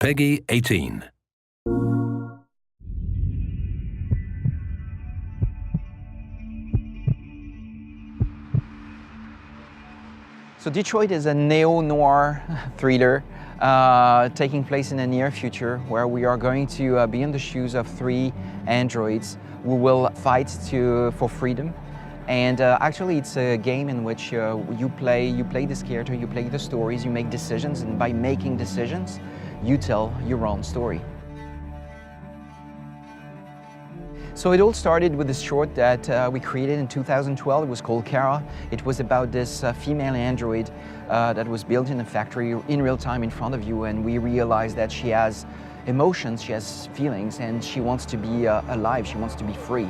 PEGI 18. So Detroit is a neo-noir thriller taking place in the near future, where we are going to be in the shoes of three androids who will fight for freedom. And actually it's a game in which you play this character, you play the stories, you make decisions, and by making decisions, you tell your own story. So it all started with this short that we created in 2012. It was called Kara. It was about this female android that was built in a factory in real time in front of you, and we realized that she has emotions, she has feelings, and she wants to be alive, she wants to be free.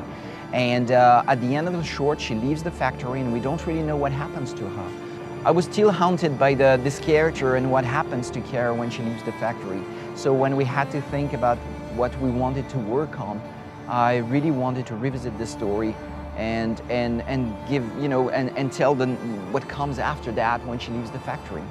And at the end of the short, she leaves the factory and we don't really know what happens to her. I was still haunted by this character and what happens to Kara when she leaves the factory. So when we had to think about what we wanted to work on, I really wanted to revisit this story and give, and tell them what comes after that when she leaves the factory.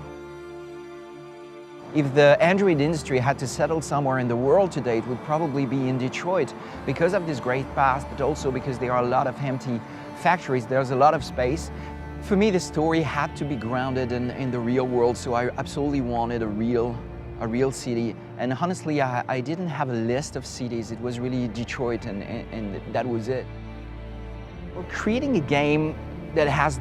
If the android industry had to settle somewhere in the world today, it would probably be in Detroit because of this great past, but also because there are a lot of empty factories, there's a lot of space. For me, the story had to be grounded in the real world, so I absolutely wanted a real city. And honestly, I didn't have a list of cities. It was really Detroit, and that was it. Well, creating a game that has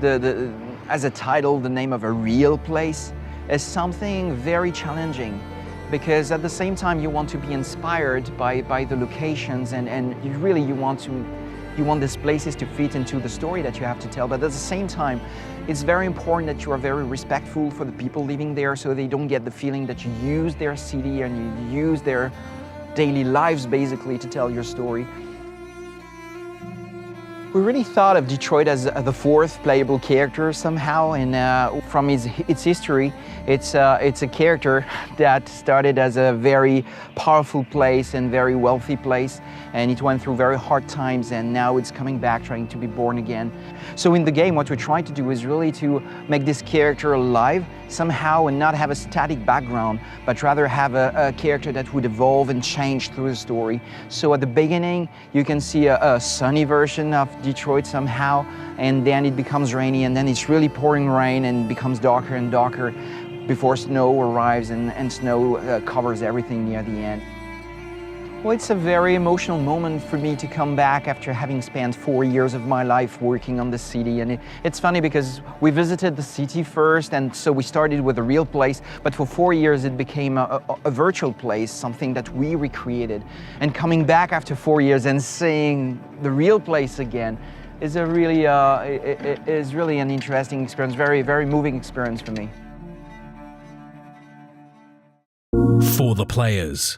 as a title the name of a real place is something very challenging, because at the same time you want to be inspired by the locations, and you want these places to fit into the story that you have to tell, but at the same time it's very important that you are very respectful for the people living there, so they don't get the feeling that you use their city and you use their daily lives basically to tell your story. We really thought of Detroit as the fourth playable character somehow, and from its history, it's a character that started as a very powerful place and very wealthy place, and it went through very hard times, and now it's coming back trying to be born again. So in the game, what we're trying to do is really to make this character alive somehow and not have a static background, but rather have a character that would evolve and change through the story. So at the beginning, you can see a sunny version of Detroit somehow, and then it becomes rainy, and then it's really pouring rain and becomes darker and darker before snow arrives, and snow covers everything near the end. Well, it's a very emotional moment for me to come back after having spent 4 years of my life working on the city. And it's funny because we visited the city first, and so we started with a real place, but for 4 years it became a virtual place, something that we recreated. And coming back after 4 years and seeing the real place again is really an interesting experience, very, very moving experience for me. For the players.